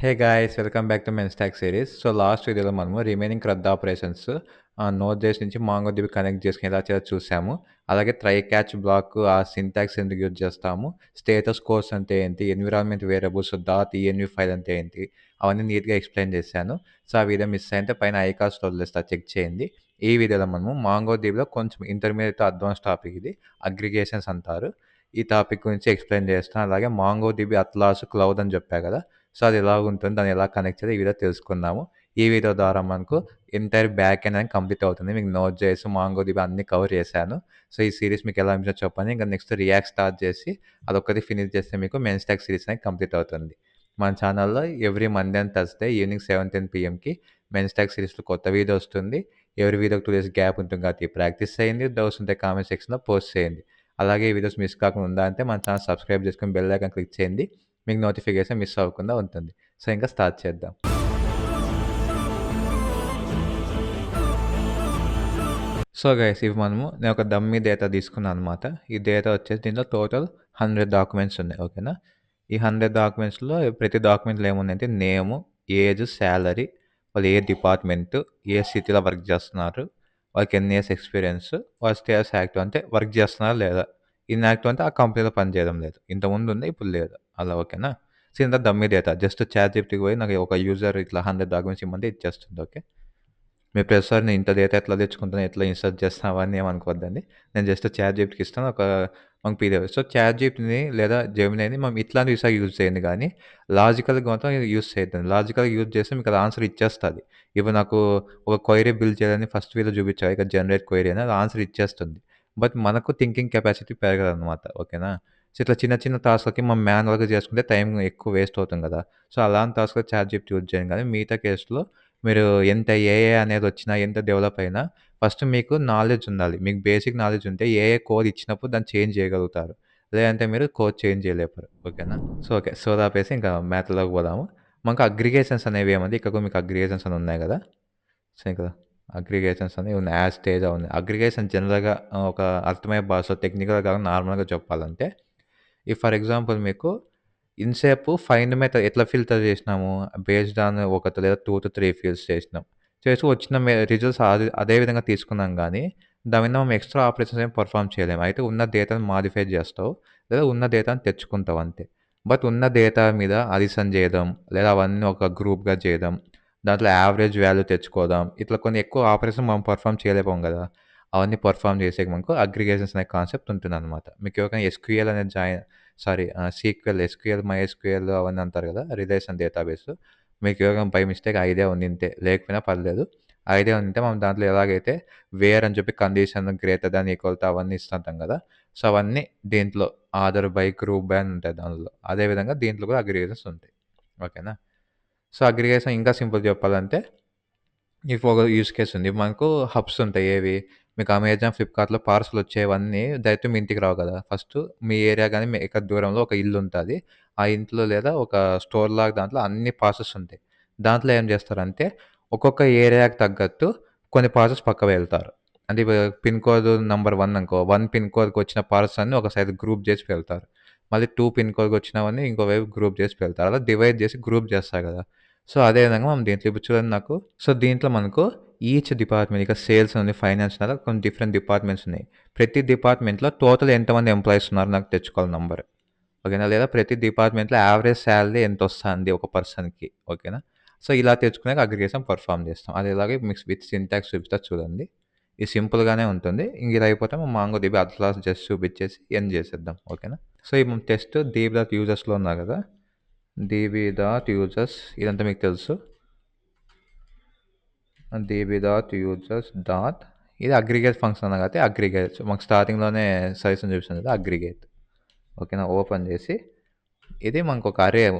Hey guys welcome back to men stock series. So last వీడియోలో మనము remaining క్రొత్త operations note జేస్ నుంచి మాంగోడిబి కనెక్ట్ చేసుకొని ఎలా చేయాలో చూసాము. అలాగే ట్రై క్యాచ్ బ్లాక్ ఆ సింటాక్స్ ఎందుకు యూజ్ చేస్తాము, స్టేటస్ కోడ్స్ అంటే ఏంటి, environment variables dot ENV file అంటే ఏంటి, అవన్నీ నీట్గా ఎక్స్ప్లెయిన్ చేశాను. సో ఆ వీడియో మిస్ అయితే పైన ఐకాస్ట్లో వదిలేస్తా, చెక్ చేయండి. ఈ వీడియోలో మనము మాంగోడిబిలో కొంచెం ఇంటర్మీడియట్ అడ్వాన్స్ టాపిక్, ఇది అగ్రిగేషన్స్ అంటారు. ఈ టాపిక్ గురించి ఎక్స్ప్లెయిన్ చేస్తాను. అలాగే మాంగోడిబి అట్లాస్ క్లౌడ్ అని చెప్పా కదా, సో అది ఎలాగుంటుంది, దాన్ని ఎలా కనెక్ట్ చేయాలి, ఈ వీడియో తెలుసుకుందాము. ఈ వీడియో ద్వారా మనకు ఎంటైర్ బ్యాక్ ఎండ్ అనేది కంప్లీట్ అవుతుంది. మీకు నోట్ చేసి మాంగోడిబి అన్ని కవర్ చేశాను. సో ఈ సిరీస్ మీకు ఎలా అనిపించిందో చెప్పండి. ఇంకా నెక్స్ట్ రియాక్ట్ స్టార్ట్ చేసి అదొక్కటి ఫినిష్ చేస్తే మీకు మెయిన్ స్టాక్ సిరీస్ అనేది కంప్లీట్ అవుతుంది. మన ఛానల్లో every Monday and Thursday evening 7:10 PMకి మెయిన్ స్టాక్ సిరీస్లో కొత్త వీడియో వస్తుంది. ఎవరి వీడియోకి 2 days గ్యాప్ ఉంటుంది కాబట్టి ప్రాక్టీస్ చేయండి. డౌట్స్ ఉంటే కామెంట్ సెక్షన్లో పోస్ట్ చేయండి. అలాగే ఈ వీడియోస్ మిస్ కాకుండా ఉండాలంటే మన ఛానల్ సబ్స్క్రైబ్ చేసుకొని బెల్ ఐకాన్ క్లిక్ చేయండి. మీకు నోటిఫికేషన్ మిస్ అవ్వకుండా ఉంటుంది. సో ఇంకా స్టార్ట్ చేద్దాం. సో గైస్, ఇవి నేను ఒక డమ్మీ డేటా తీసుకున్నాను అనమాట. ఈ డేటా వచ్చేసి దీంట్లో టోటల్ 100 డాక్యుమెంట్స్ ఉన్నాయి. ఓకేనా, ఈ 100 డాక్యుమెంట్స్లో ప్రతి డాక్యుమెంట్లో ఏముందంటే నేము, ఏజ్, శాలరీ, వాళ్ళు ఏ డిపార్ట్మెంట్, ఏ సిటీలో వర్క్ చేస్తున్నారు, వాళ్ళకి ఎన్ని ఇయర్స్ ఎక్స్పీరియన్స్, వాళ్ళ స్టేటస్ యాక్టివ్ అంటే వర్క్ చేస్తున్నారా లేదా, ఇన్యాక్టివ్ అంటే ఆ కంపెనీలో పని చేయడం లేదు, ఇంతకుముందు ఉంది ఇప్పుడు లేదు, అలా. ఓకేనా, సో ఇంత డమ్మీ డేటా జస్ట్ చాట్‌జిపిటికి పోయి నాకు ఒక యూజర్ ఇట్లా 100 డాక్యుమెంట్స్ ఇమ్మంటే ఇచ్చేస్తుంది. ఓకే, మీ ప్రతిసారి నేను ఇంత డేటా ఎట్లా తెచ్చుకుంటాను, ఎట్లా ఇన్సర్ట్ చేస్తాను అవన్నీ ఏమనుకోవద్దండి. నేను జస్ట్ చాట్‌జిపిటికి ఇస్తాను, మనకు పీడిఎఫ్. సో చాట్‌జిపిటిని లేదా జెమినీని మనం ఇట్లాంటి విషయాలు యూజ్ చేయండి కానీ లాజికల్‌గా మాత్రం యూజ్ చేయొద్దండి. లాజికల్‌గా యూజ్ చేస్తే మీకు అది ఆన్సర్ ఇచ్చేస్తుంది. ఇప్పుడు నాకు ఒక క్వెరీ బిల్డ్ చేయాలని ఫస్ట్ వీడియో చూపించాను, ఇక జనరేట్ క్వెరీ అని, అది ఆన్సర్ ఇచ్చేస్తుంది. బట్ మనకు థింకింగ్ కెపాసిటీ పెరగదనమాట. ఓకేనా, సో ఇట్లా చిన్న చిన్న టాస్క్‌లకి మనం మాన్యువల్‌గా చేసుకుంటే టైం ఎక్కువ వేస్ట్ అవుతుంది కదా. సో అలాంటి టాస్క్‌లో చాట్‌జిపిటి యూజ్ చేయండి. కానీ మిగతా కేసులో మీరు ఎంత ఏఐ అనేది వచ్చినా, ఎంత డెవలప్ అయినా ఫస్ట్ మీకు నాలెడ్జ్ ఉండాలి. మీకు బేసిక్ నాలెడ్జ్ ఉంటే ఏఐ కోడ్ ఇచ్చినప్పుడు దాన్ని చేంజ్ చేయగలుగుతారు. లేదంటే మీరు కోడ్ చేంజ్ చేయలేరు. ఓకేనా, సో ఓకే, సో ఆపేసి ఇంకా మ్యాథ్‌లోకి పోదాము. మనకు అగ్రిగేషన్స్ అనేవి ఏమంటే ఇక్కడ కూడా మీకు అగ్రిగేషన్స్ అని ఉన్నాయి కదా. సో ఇక్కడ అగ్రిగేషన్స్ అనేవి ఉన్నాయి, యాజ్ స్టేజ్ ఉన్నాయి. అగ్రిగేషన్ జనరల్‌గా ఒక అర్థమయ్యే భాషలో టెక్నికల్‌గా కాకుండా నార్మల్‌గా చెప్పాలంటే, ఫర్ ఎగ్జాంపుల్ మీకు ఇంతసేపు ఫైండ్ మెథడ్ ఎట్లా ఫిల్టర్ చేసినాము, బేస్డ్ ఆన్ ఒకటి లేదా 2-3 ఫీల్డ్స్ చేసినాం. చేసి వచ్చిన రిజల్ట్స్ అదే విధంగా తీసుకున్నాం గానీ, దాని మీద మనం ఎక్స్‌ట్రా ఆపరేషన్స్ ఏమి పెర్ఫార్మ్ చేయలేము. అయితే ఉన్న డేటాను మాడిఫై చేస్తావు, లేదా ఉన్న డేటాను తెచ్చుకుంటావు అంతే. బట్ ఉన్న డేటా మీద అడిషన్ చేయడం, లేదా అవన్నీ ఒక గ్రూప్‌గా చేయడం, దాంట్లో యావరేజ్ వాల్యూ తెచ్చుకోవడం, ఇట్లా కొన్ని ఎక్కువ ఆపరేషన్ మనం పెర్ఫార్మ్ చేయలేకపోం గదా. అవన్నీ పెర్ఫార్మ్ చేసేకి మనకు అగ్రిగేషన్స్ అనే కాన్సెప్ట్ ఉంటుందన్నమాట. మీకు ఎవరికైనా ఎస్‌క్యూఎల్ అనేది సీక్వెల్, ఎస్‌క్యూఎల్, మైఎస్‌క్యూఎల్ అవన్నీ అంటారు కదా, రిలేషన్ డేటాబేస్. మీకు ఎవరికైనా బై మిస్టేక్ ఐడియా ఉండింటే, లేకపోయినా పర్లేదు, ఐడియా ఉంటే మనం దాంట్లో ఎలాగైతే వేర్ అని చెప్పి condition greater than equal to అవన్నీ ఇస్తుంటాం కదా. సో అవన్నీ దీంట్లో ఆర్డర్ బై, గ్రూప్ బై అని ఉంటాయి దానిలో. అదేవిధంగా దీంట్లో కూడా అగ్రిగేషన్స్ ఉంటాయి. ఓకేనా, సో అగ్రిగేషన్ ఇంకా సింపుల్ చెప్పాలంటే, ఇప్పుడు ఒక యూజ్ కేస్ ఉంది. మనకు హబ్స్ ఉంటాయి. ఏవి, మీకు అమెజాన్, ఫ్లిప్‌కార్ట్‌లో పార్సెల్ వచ్చేవన్నీ డైరెక్ట్ మీ ఇంటికి రావు కదా. ఫస్ట్ మీ ఏరియా గాని, మీ ఎక్కడ దూరంలో ఒక ఇల్లు ఉంటది. ఆ ఇంట్లో లేదా ఒక స్టోర్‌లాగా దాంట్లో అన్ని పార్సెల్స్ ఉంటాయి. దాంట్లో ఏం చేస్తారంటే, ఒక్కొక్క ఏరియాకి తగ్గట్టు కొన్ని పార్సెల్స్ పక్కకు వెళ్తారు. అంటే ఇప్పుడు పిన్ కోడ్ నంబర్ 1 అనుకో, 1 పిన్ కోడ్‌కి వచ్చిన పార్సెల్స్ అన్నీ ఒక సైడ్ గ్రూప్ చేసి వెళ్తారు. మళ్ళీ 2 పిన్ కోడ్‌కి వచ్చినవన్నీ ఇంకో వైపు గ్రూప్ చేసి వెళ్తారు. అలా డివైడ్ చేసి గ్రూప్ చేస్తారు కదా. సో అదే విధంగా మనం దీంట్లో ఇప్పుడు చూడండి నాకు, సో దీంట్లో మనకు ఈచ్ డిపార్ట్మెంట్, ఇక సేల్స్ ఉంది, ఫైనాన్స్ అలా కొన్ని డిఫరెంట్ డిపార్ట్మెంట్స్ ఉన్నాయి. ప్రతి డిపార్ట్మెంట్‌లో టోటల్ ఎంతమంది ఎంప్లాయీస్ ఉన్నారు నాకు తెచ్చుకోవాలి నంబర్. ఓకేనా, లేదా ప్రతి డిపార్ట్మెంట్‌లో యావరేజ్ సాలరీ ఎంతొస్తుంది ఒక పర్సన్‌కి. ఓకేనా, సో ఇలా తెచ్చుకున్నాక అగ్రిగేషన్ పెర్ఫార్మ్ చేస్తాం. అది ఎలాగే మిక్స్ విత్ సింటాక్స్ చూపిస్తా చూడండి. ఇది సింపుల్‌గానే ఉంటుంది. ఇంక ఇది అయిపోతే మనం మాంగోడిబి అట్లాస్ జస్ట్ చూపించేసి ఎండ్ చేసేద్దాం. ఓకేనా, సో ఈ టెస్ట్ డీబీ డాట్ యూజర్స్‌లో ఉన్నా కదా, డీబీ డాట్ యూజర్స్ ఇదంతా మీకు తెలుసు. డీబీ డాట్ యూజర్స్ డాట్, ఇది అగ్రిగేట్ ఫంక్షన్ అన్న కాబట్టి అగ్రిగేట్, మాకు స్టార్టింగ్లోనే సజెషన్ చూపిస్తుంది కదా అగ్రిగేట్. ఓకేనా, ఓపెన్ చేసి ఇది మనకు ఒక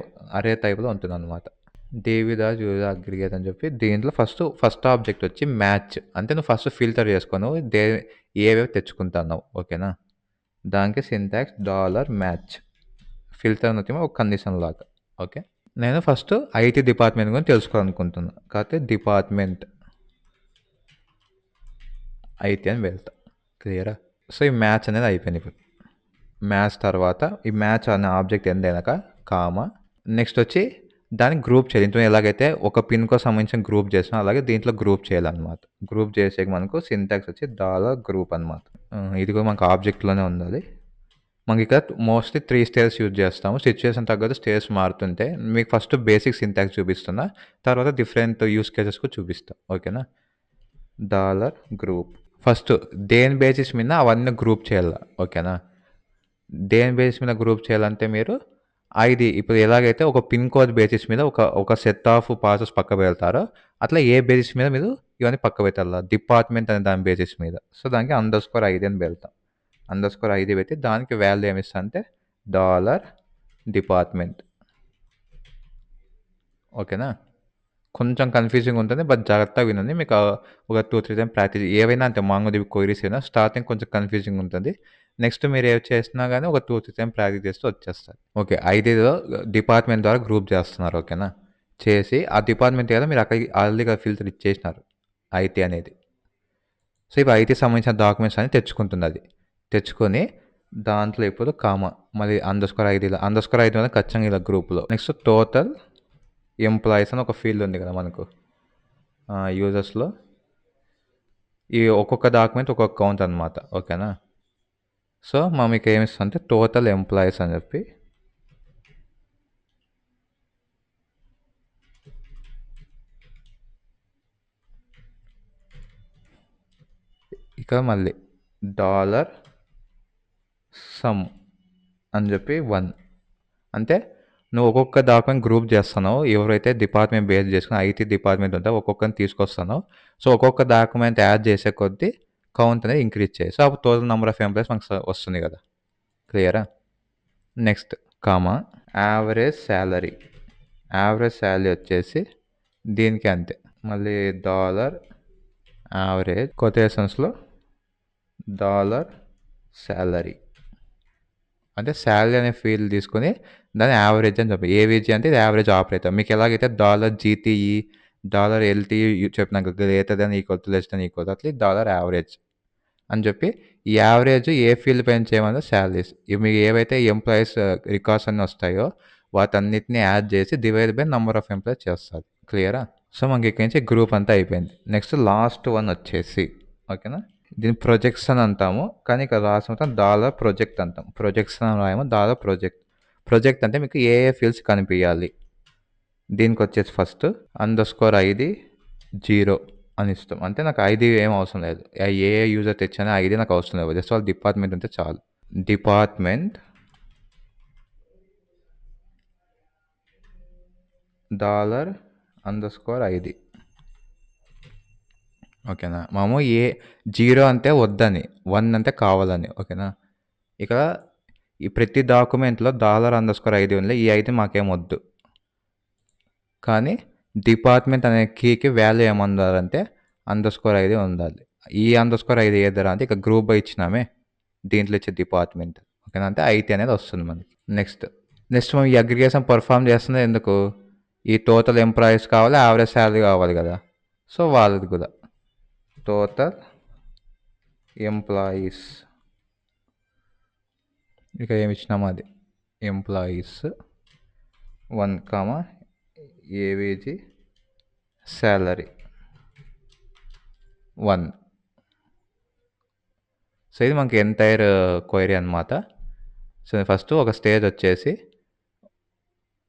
అరే టైప్లో ఉంటుంది అనమాట. డీబీ డాట్ యూజర్ అగ్రిగేట్ అని చెప్పి దీంట్లో ఫస్ట్ ఆబ్జెక్ట్ వచ్చి మ్యాచ్, అంటే నువ్వు ఫస్ట్ ఫిల్టర్ చేసుకోను ఏవేవి తెచ్చుకుంటున్నావు. ఓకేనా, దానికి సింటాక్స్ డాలర్ మ్యాచ్, ఫిల్టర్ నుంచి ఒక కండిషన్ లాగా. ఓకే, నేను ఫస్ట్ ఐటీ డిపార్ట్మెంట్ గురించి తెలుసుకోవాలనుకుంటున్నాను కాబట్టి డిపార్ట్మెంట్ ఐటీ అని వెళ్తా. క్లియరా, సో ఈ మ్యాచ్ అనేది అయిపోయింది. ఇప్పుడు మ్యాచ్ తర్వాత ఈ మ్యాచ్ అనే ఆబ్జెక్ట్ ఎండ్ అయినాక కామా, నెక్స్ట్ వచ్చి దాన్ని గ్రూప్ చేయాలి. ఇంట్లో ఎలాగైతే ఒక పిన్‌కో సంబంధించిన గ్రూప్ చేసామో అలాగే దీంట్లో గ్రూప్ చేయాలనమాట. గ్రూప్ చేసాక మనకు సింటాక్స్ వచ్చి డాలర్ గ్రూప్ అనమాట. ఇది కూడా మనకు ఆబ్జెక్ట్‌లోనే ఉండాలి. మనకిక్కడ మోస్ట్‌లీ 3 స్టేర్స్ యూజ్ చేస్తాము. సిట్యుయేషన్ తగ్గట్టు స్టేర్స్ మారుతుంటే మీకు ఫస్ట్ బేసిక్ సింటాక్స్ చూపిస్తున్నా. తర్వాత డిఫరెంట్ యూజ్ కేసెస్ కూడా చూపిస్తా. ఓకేనా? Dollar group. ఫస్ట్ దేని బేసిస్ మీద అవన్నీ గ్రూప్ చేయాల. ఓకేనా? దేని బేసిస్ మీద గ్రూప్ చేయాలంటే మీరు ఐడి ఇప్పుడు ఎలాగైతే ఒక పిన్ కోడ్ బేసిస్ మీద ఒక సెట్ ఆఫ్ పాసెస్ పక్క పెడతారో అట్లా ఏ బేసిస్ మీద మీరు ఇవన్నీ పక్క పెట్టాలా డిపార్ట్మెంట్ అనే దాని బేసిస్ మీద. సో దానికి అండర్‌స్కోర్ ఐడి అని పెడతాం. అండర్‌స్కోర్ ఐడి పెట్టి దానికి వాల్యూ ఏమిస్తా అంటే డాలర్ డిపార్ట్మెంట్. ఓకేనా? కొంచెం కన్‌ఫ్యూజింగ్ ఉంటుంది. బట్ జాగ్రత్తగా వినండి. మీకు ఒక 2, 3 టైమ్స్ ప్రాక్టీస్ ఏవైనా అంతే మాంగోడిబి క్వెరీస్ అయినా స్టార్టింగ్ కొంచెం కన్‌ఫ్యూజింగ్ ఉంటుంది. నెక్స్ట్ మీరు ఏది చేసినా గానీ ఒక 2, 3 టైమ్స్ ప్రాక్టీస్ చేస్తే వచ్చేస్తది. ఓకే. ఐడిలో డిపార్ట్మెంట్ ద్వారా గ్రూప్ చేస్తున్నారు. ఓకేనా? చేసి ఆ డిపార్ట్మెంట్ ఏదో మీరు అక్కడికి ఆల్రెడీగా ఫిల్టర్ ఇచ్చేసినారు ఐటీ అనేది. సో ఇప్పుడు ఐటీకి సంబంధించిన డాక్యుమెంట్స్ అన్ని తెచ్చుకుంటుంది అది. తెచ్చుకొని దాంట్లో ఇప్పుడు కామా మళ్ళీ అండర్‌స్కోర్ ఐడీలో అండర్‌స్కోర్ ఐడీ అనేది ఖచ్చితంగా ఇలా గ్రూప్‌లో. నెక్స్ట్ టోటల్ ఎంప్లాయీస్ అని ఒక ఫీల్డ్ ఉంది కదా మనకు యూజర్స్లో. ఈ ఒక్కొక్క డాక్యుమెంట్ ఒక్కొక్క కౌంట్ అనమాట. ఓకేనా? సో మీకు ఏమిస్తుంది అంటే టోటల్ ఎంప్లాయీస్ అని చెప్పి ఇక మళ్ళీ డాలర్ సమ్ అని చెప్పి 1 అంటే నువ్వు ఒక్కొక్క డాక్యుమెంట్ గ్రూప్ చేస్తున్నావు ఎవరైతే డిపార్ట్మెంట్ బేస్ చేసుకుని ఐటీ డిపార్ట్మెంట్ ఉంటే ఒక్కొక్కరిని తీసుకొస్తున్నావు. సో ఒక్కొక్క డాక్యుమెంట్ యాడ్ చేసే కొద్దీ కౌంట్ అనేది ఇంక్రీజ్ చేయి. సో అప్పుడు టోటల్ నెంబర్ ఆఫ్ ఎంప్లాయీస్ మనకు వస్తుంది కదా. క్లియరా? Next comma average salary. Average salary వచ్చేసి దీనికి అంతే. మళ్ళీ డాలర్ యావరేజ్ కొటేషన్స్లో డాలర్ శాలరీ అంటే శాలరీ అనే ఫీల్డ్ తీసుకొని దాన్ని యావరేజ్ అని చెప్పి ఏవీజీ అంటే ఇది యావరేజ్ ఆపరేటర్. మీకు ఎలాగైతే డాలర్ జీటీఈ డాలర్ ఎల్టీఈ చెప్పినాక greater than equal to less than equal అట్లా డాలర్ యావరేజ్ అని చెప్పి ఈ యావరేజ్ ఏ ఫీల్డ్ పైన చేయమన్నా శాలరీస్ ఇవి మీకు ఏవైతే ఎంప్లాయీస్ రికార్డ్స్ అన్నీ వస్తాయో వాటన్నిటిని యాడ్ చేసి divide by number of employees చేస్తారు. క్లియరా? సో మనకి ఇక్కడి నుంచి గ్రూప్ అంతా అయిపోయింది. నెక్స్ట్ లాస్ట్ వన్ వచ్చేసి ఓకేనా దీన్ని ప్రొజెక్ట్స్ అంటాము. కానీ ఇక్కడ రాసిన డాలర్ ప్రొజెక్ట్ అంటాం. ప్రొజెక్ట్స్ అని రాయము డాలర్ ప్రొజెక్ట్. ప్రొజెక్ట్ అంటే మీకు ఏ ఫీల్డ్స్ కనిపించాలి. దీనికి వచ్చేసి ఫస్ట్ అండర్‌స్కోర్ ఐడి 0 అని ఇస్తాం. అంటే నాకు ఐడి ఏం అవసరం లేదు. ఏ యూజర్ తెచ్చానో ఐడి నాకు అవసరం లేదు. జస్ట్ వాళ్ళ డిపార్ట్మెంట్ ఉంటే చాలు. Department dollar underscore ID. ఓకేనా? మనము 0 అంటే వద్దని 1 అంటే కావాలని. ఓకేనా? ఇక్కడ ఈ ప్రతి డాక్యుమెంట్లో డాలర్ అండర్‌స్కోర్ ఐడి ఉంది. ఈ ఐడి మాకేం వద్దు. కానీ డిపార్ట్మెంట్ అనే కీకి వాల్యూ ఏమందాలంటే అండర్‌స్కోర్ ఐడి ఉండాలి. ఈ అండర్‌స్కోర్ ఐడి ఏదరా అంటే ఇక గ్రూప్ బై ఇచ్చినామే దీంట్లో ఇచ్చే డిపార్ట్మెంట్. ఓకేనా? అంటే ఐటీ అనేది వస్తుంది మనకి. నెక్స్ట్ మనం ఈ అగ్రిగేషన్ పర్ఫామ్ చేస్తున్నది ఎందుకు? ఈ టోటల్ ఎంప్లాయీస్ కావాలి యావరేజ్ శాలరీ కావాలి కదా. సో వాళ్ళది కూడా టోటల్ ఎంప్లాయీస్ ఇక ఏమి ఇచ్చినామో అది ఎంప్లాయీస్ 1 కామా ఏవేజీ శాలరీ 1. సో ఇది మనకి ఎంటైర్ క్వైరీ అనమాట. సో ఫస్ట్ ఒక స్టేజ్ వచ్చేసి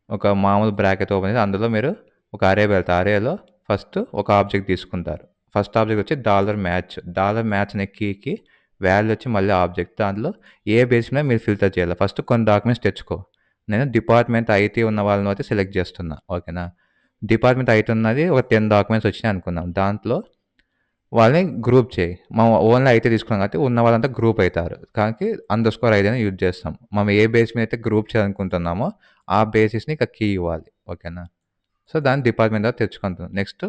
ఒక మామూలు బ్రాకెట్ ఓపెన్ చేసి అందులో మీరు ఒక అరే పెడతారు. అరేలో ఫస్ట్ ఒక ఆబ్జెక్ట్ తీసుకుంటారు. ఫస్ట్ ఆబ్జెక్ట్ వచ్చి డాలర్ మ్యాచ్ అనే కీకి వాల్యూ వచ్చి మళ్ళీ ఆబ్జెక్ట్ దాంట్లో ఏ బేస్ మీద మీరు ఫిల్టర్ చేయాలి. ఫస్ట్ కొన్ని డాక్యుమెంట్స్ తెచ్చుకో. నేను డిపార్ట్మెంట్ ఐటీ ఉన్న వాళ్ళని అయితే సెలెక్ట్ చేస్తున్నా. ఓకేనా? డిపార్ట్మెంట్ ఐటీ ఉన్నది ఒక 10 డాక్యుమెంట్స్ వచ్చినాయి అనుకుందాం. దాంట్లో వాళ్ళని గ్రూప్ చేయి. మనం ఓన్లీ ఐటీ తీసుకున్నాం కాబట్టి ఉన్న వాళ్ళంతా గ్రూప్ అవుతారు. కానీ అండర్‌స్కోర్ ఐడి అని యూజ్ చేస్తాం. మనం ఏ బేస్ మీద అయితే గ్రూప్ చేయాలనుకుంటున్నామో ఆ బేసిస్‌ని ఇక కీ ఇవ్వాలి. ఓకేనా? సో దాన్ని డిపార్ట్మెంట్ ద్వారా తెచ్చుకుంటాం. నెక్స్ట్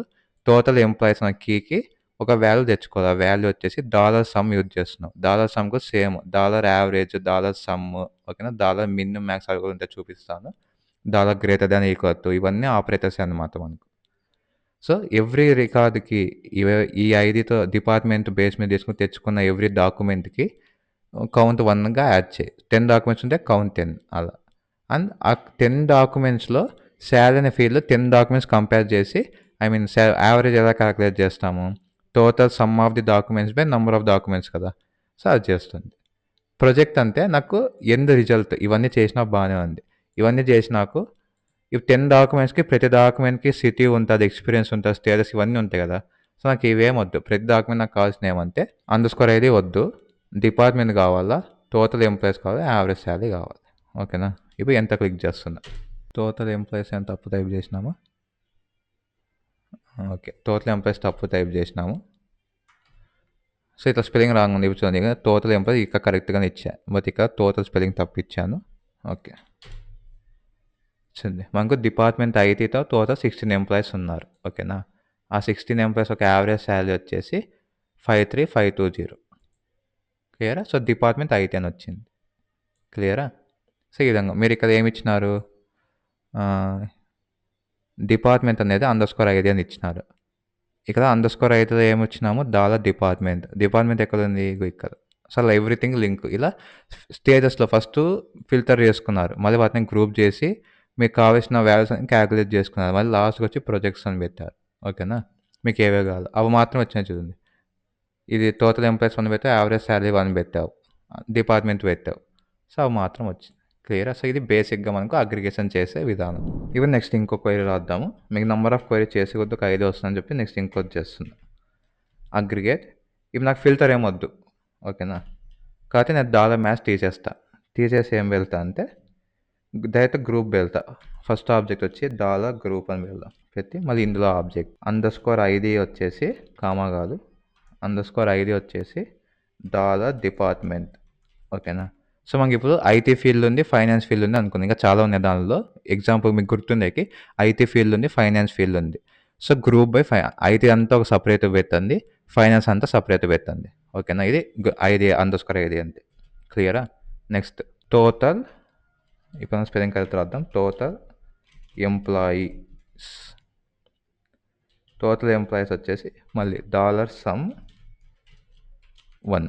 టోటల్ ఎంప్లాయీస్ అనే కీకి ఒక వాల్యూ తెచ్చుకోవాలి. ఆ వాల్యూ వచ్చేసి డాలర్ సమ్ యూజ్ చేస్తున్నాం. డాలర్ సమ్ కూడా same dollar average dollar some ఓకేనా డాలర్ మినిమం మ్యాక్స్ అవి కూడా ఉంటే చూపిస్తాను. Dollar greater than equal to ఇవన్నీ ఆపరేటర్స్ అనమాట మనకు. సో ఎవ్రీ రికార్డ్కి ఈ ఐడితో డిపార్ట్మెంట్ బేస్ మీద తీసుకుని తెచ్చుకున్న ఎవ్రీ డాక్యుమెంట్కి కౌంట్ 1గా యాడ్ చేయి. 10 డాక్యుమెంట్స్ ఉంటే కౌంట్ 10 అలా. అండ్ ఆ 10 డాక్యుమెంట్స్లో శాలరీ అనే ఫీల్డ్లో 10 డాక్యుమెంట్స్ కంపేర్ చేసి యావరేజ్ ఎలా క్యాలిక్యులేట్ చేస్తాము? Total some of the documents by number of documents కదా! సో, అది చేస్తుంది. ప్రొజెక్ట్ అంటే నాకు ఎండ్ రిజల్ట్ ఇవన్నీ చేసినా బాగానే ఉంది. ఇవన్నీ చేసి నాకు ఈ 10 డాక్యుమెంట్స్‌కి ప్రతి డాక్యుమెంట్‌కి సిటీ ఉంటది, ఎక్స్‌పీరియన్స్ ఉంటది, స్టేటస్ ఇవన్నీ ఉంటాయి కదా! సో, నాకు ఇవేం వద్దు. ప్రతి డాక్యుమెంట్ నాకు కావాల్సినవి ఏమంటే అండర్‌స్కోర్ ఐడీ వద్దు. డిపార్ట్‌మెంట్ కావాలా, టోటల్ ఎంప్లాయీస్ కావాలి, యావరేజ్ సాలరీ కావాలి. ఓకేనా? ఇప్పుడు ఎంటర్ క్లిక్ చేస్తున్నా. టోటల్ ఎంప్లాయీస్ అని తప్పు టైప్ చేసినామా? ఓకే. టోటల్ ఎంప్లాయీస్ తప్పు టైప్ చేసినాము. సో, ఇట్లా స్పెల్లింగ్ రాంగ్ ఉంది. ఇప్పుడు చూడండి, టోటల్ ఎంప్లాయీస్ ఇక్కడ కరెక్ట్‌గానే ఇచ్చా. బట్ ఇక్కడ టోటల్ స్పెల్లింగ్ తప్పు ఇచ్చాను. ఓకే. చూడండి, మనకు డిపార్ట్మెంట్ ఐటీతో టోటల్ 16 ఎంప్లాయీస్ ఉన్నారు. ఓకేనా? ఆ 16 ఎంప్లాయీస్ ఒక యావరేజ్ శాలరీ వచ్చేసి 53,520. క్లియరా? సో, డిపార్ట్మెంట్ ఐటీ అని వచ్చింది. క్లియరా? సో, ఈ విధంగా మీరు ఇక్కడ ఏమి ఇచ్చినారు? డిపార్ట్మెంట్ అనేది అండర్‌స్కోర్ ఐడీ అని ఇచ్చినారు. ఇక్కడ అండర్‌స్కోర్ ఐడీలో ఏమి ఇచ్చినాము? డిపార్ట్మెంట్. డిపార్ట్మెంట్ ఎక్కడుంది? ఇగో ఇక్కడ. అసలు ఎవ్రీథింగ్ లింక్ ఇలా స్టేజెస్‌లో ఫస్టు ఫిల్టర్ చేసుకున్నారు. మళ్ళీ వాటిని గ్రూప్ చేసి మీకు కావాల్సిన వాల్యూస్ అని క్యాలిక్యులేట్ చేసుకున్నారు. మళ్ళీ లాస్ట్‌కి వచ్చి ప్రొజెక్ట్స్ అని పెట్టారు. ఓకేనా? మీకు ఏవే కావాలో అవి మాత్రం వచ్చినాయి చూడండి. ఇది టోటల్ ఎంప్లాయీస్ 1 పెట్టావు, యావరేజ్ శాలరీ 1 పెట్టావు, డిపార్ట్మెంట్ పెట్టావు. సో, అవి మాత్రం వచ్చింది. క్లియరా? సో, ఇది బేసిక్‌గా మనకు అగ్రిగేషన్ చేసే విధానం. ఇప్పుడు నెక్స్ట్ ఇంకో క్వెరీ రాద్దాము. మీకు నంబర్ ఆఫ్ క్వెరీ చేసే కొద్దీ ఒక ఐడియా వస్తుందని చెప్పి నెక్స్ట్ ఇంకోటి చేస్తున్నా. అగ్రిగేట్. ఇప్పుడు నాకు ఫిల్టర్ ఏమొద్దు. ఓకేనా? కాకపోతే నేను డాలర్ మ్యాథ్స్ తీసేస్తా. తీసేసి ఏం వెళ్తా అంటే డైరెక్ట్ గ్రూప్ వెళ్తా. ఫస్ట్ ఆబ్జెక్ట్ వచ్చి డాలర్ గ్రూప్ అని వెళ్దాం. పెట్టి మళ్ళీ ఇందులో ఆబ్జెక్ట్ అండర్‌స్కోర్ ఐడీ వచ్చేసి కామా కాదు, అండర్‌స్కోర్ ఐడీ వచ్చేసి డాలర్ డిపార్ట్మెంట్. ఓకేనా? సో, మనకి ఇప్పుడు ఐటీ ఫీల్డ్ ఉంది, ఫైనాన్స్ ఫీల్డ్ ఉంది అనుకుందాం. ఇంకా చాలా ఉన్నాయి దానిలో. ఎగ్జాంపుల్ మీకు గుర్తుండేకి ఐటీ ఫీల్డ్ ఉంది, ఫైనాన్స్ ఫీల్డ్ ఉంది. సో, గ్రూప్ బై ఐటీ అంతా ఒక సపరేట్ పెట్టండి, ఫైనాన్స్ అంతా సపరేట్ పెట్టండి. ఓకేనా? ఇది ఐడి అండర్‌స్కోర్ ఐడీ అంతే. క్లియరా? Next total. ఇప్పుడు స్పెల్లింగ్ కరెక్ట్ రాద్దాం. Total employees. టోటల్ ఎంప్లాయీస్ వచ్చేసి మళ్ళీ డాలర్ సమ్ 1.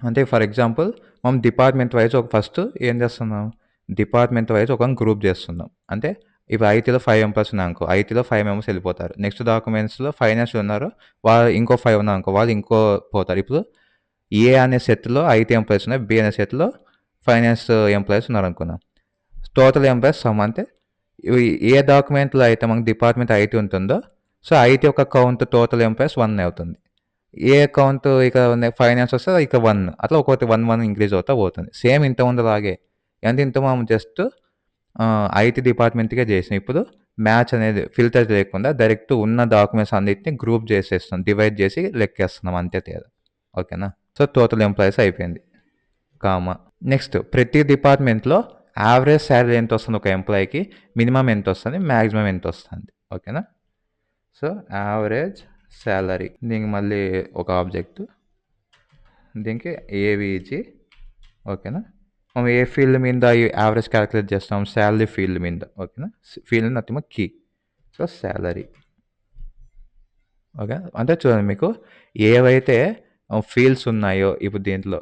అంటే ఫర్ ఎగ్జాంపుల్ మనం డిపార్ట్మెంట్ వైజ్ ఒక ఫస్ట్ ఏం చేస్తున్నాం? డిపార్ట్మెంట్ వైజ్ ఒక గ్రూప్ చేస్తున్నాం. అంటే ఇప్పుడు ఐటీలో 5 ఎంప్లాయీస్ ఉన్నారనుకో, ఐటీలో 5 మెంబర్స్ వెళ్ళిపోతారు. నెక్స్ట్ డాక్యుమెంట్స్‌లో ఫైనాన్స్‌లో ఉన్నారు, వాళ్ళు ఇంకో 5 ఉన్నారనుకో, వాళ్ళు ఇంకో పోతారు. ఇప్పుడు ఏ అనే సెట్‌లో ఐటీ ఎంప్లాయీస్ ఉన్నాయి, బి అనే సెట్‌లో ఫైనాన్స్ ఎంప్లాయీస్ ఉన్నారనుకున్నాం. టోటల్ ఎంప్లాయీస్ సమ్ అంటే ఏ డాక్యుమెంట్లో అయితే మనకు డిపార్ట్మెంట్ ఐటీ ఉంటుందో, సో, ఐటీ యొక్క కౌంట్ టోటల్ ఎంప్లాయీస్ 1 అవుతుంది. ఏ అకౌంట్ ఇక ఫైనాన్స్ వస్తే ఇక 1 అట్లా ఒక్కొక్కటి 1 ఇంక్రీజ్ అవుతా పోతుంది. సేమ్ ఇంతకుముందులాగే. అంటే ఇంత మనం జస్ట్ ఐటీ డిపార్ట్మెంట్‌కే చేసినాం. ఇప్పుడు మ్యాచ్ అనేది ఫిల్టర్ చేయకుండా డైరెక్ట్ ఉన్న డాక్యుమెంట్స్ అన్నిటిని గ్రూప్ చేసేస్తున్నాం. డివైడ్ చేసి లెక్కేస్తున్నాం అంతే తేడా. ఓకేనా? సో, టోటల్ ఎంప్లాయీస్ అయిపోయింది. కామా. నెక్స్ట్ ప్రతి డిపార్ట్మెంట్లో యావరేజ్ శాలరీ ఎంత వస్తుంది ఒక ఎంప్లాయీకి, మినిమం ఎంత వస్తుంది, మ్యాక్సిమం ఎంత వస్తుంది. ఓకేనా? So, average salary. దీనికి మళ్ళీ ఒక ఆబ్జెక్ట్, దీనికి ఏవిజీ. ఓకేనా? మనం ఏ ఫీల్డ్ మీద ఈ యావరేజ్ క్యాలిక్యులేట్ చేస్తాం? శాలరీ ఫీల్డ్ మీద. ఓకేనా? Field nothing key. So, salary. Okay. అంటే చూడండి, మీకు ఏవైతే ఫీల్డ్స్ ఉన్నాయో ఇప్పుడు దీంట్లో